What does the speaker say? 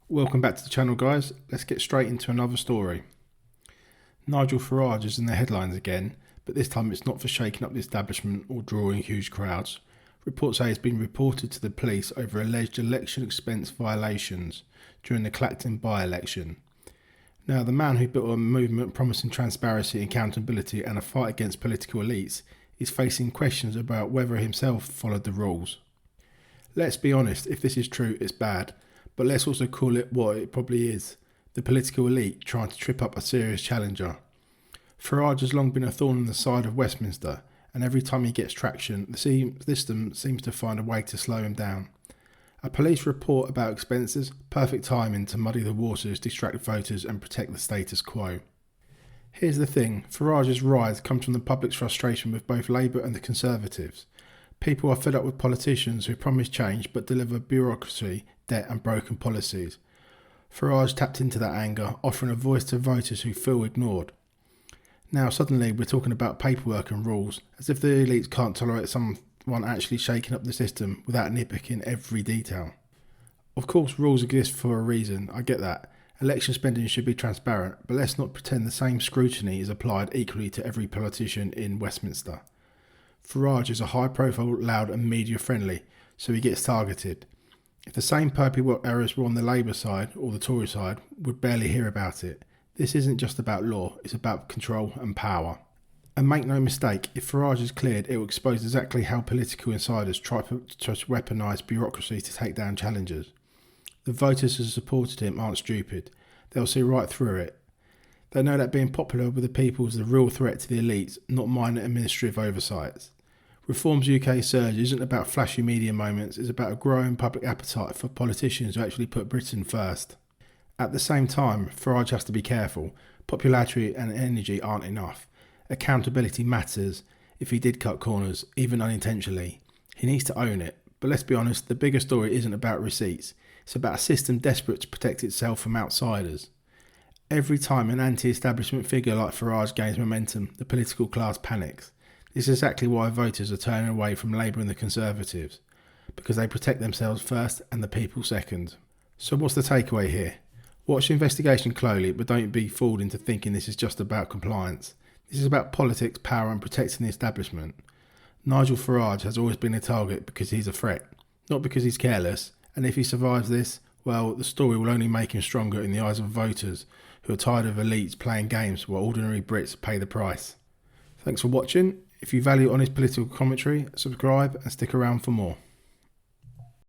Welcome back to the channel, guys. Let's get straight into another story. Nigel Farage is in the headlines again, but this time it's not for shaking up the establishment or drawing huge crowds. Reports say he's been reported to the police over alleged election expense violations during the Clacton by-election. Now, the man who built a movement promising transparency, accountability and a fight against political elites is facing questions about whether himself followed the rules. Let's be honest, if this is true, it's bad. But let's also call it what it probably is, the political elite trying to trip up a serious challenger. Farage has long been a thorn in the side of Westminster, and every time he gets traction, the system seems to find a way to slow him down. A police report about expenses, perfect timing to muddy the waters, distract voters and protect the status quo. Here's the thing, Farage's rise comes from the public's frustration with both Labour and the Conservatives. People are fed up with politicians who promise change but deliver bureaucracy, debt and broken policies. Farage tapped into that anger, offering a voice to voters who feel ignored. Now suddenly we're talking about paperwork and rules, as if the elites can't tolerate someone actually shaking up the system without nitpicking every detail. Of course rules exist for a reason, I get that. Election spending should be transparent, but let's not pretend the same scrutiny is applied equally to every politician in Westminster. Farage is a high profile, loud and media friendly, so he gets targeted. If the same paperwork errors were on the Labour side or the Tory side, we'd barely hear about it. This isn't just about law, it's about control and power. And make no mistake, if Farage is cleared, it will expose exactly how political insiders try to weaponise bureaucracy to take down challengers. The voters who supported him aren't stupid. They'll see right through it. They know that being popular with the people is the real threat to the elites, not minor administrative oversights. Reform's UK surge isn't about flashy media moments, it's about a growing public appetite for politicians who actually put Britain first. At the same time, Farage has to be careful. Popularity and energy aren't enough. Accountability matters. If he did cut corners, even unintentionally, he needs to own it. But let's be honest, the bigger story isn't about receipts. It's about a system desperate to protect itself from outsiders. Every time an anti-establishment figure like Farage gains momentum, the political class panics. This is exactly why voters are turning away from Labour and the Conservatives, because they protect themselves first and the people second. So what's the takeaway here? Watch the investigation closely, but don't be fooled into thinking this is just about compliance. This is about politics, power and protecting the establishment. Nigel Farage has always been a target because he's a threat, not because he's careless, and if he survives this, well, the story will only make him stronger in the eyes of voters who are tired of elites playing games while ordinary Brits pay the price. Thanks for watching. If you value honest political commentary, subscribe and stick around for more.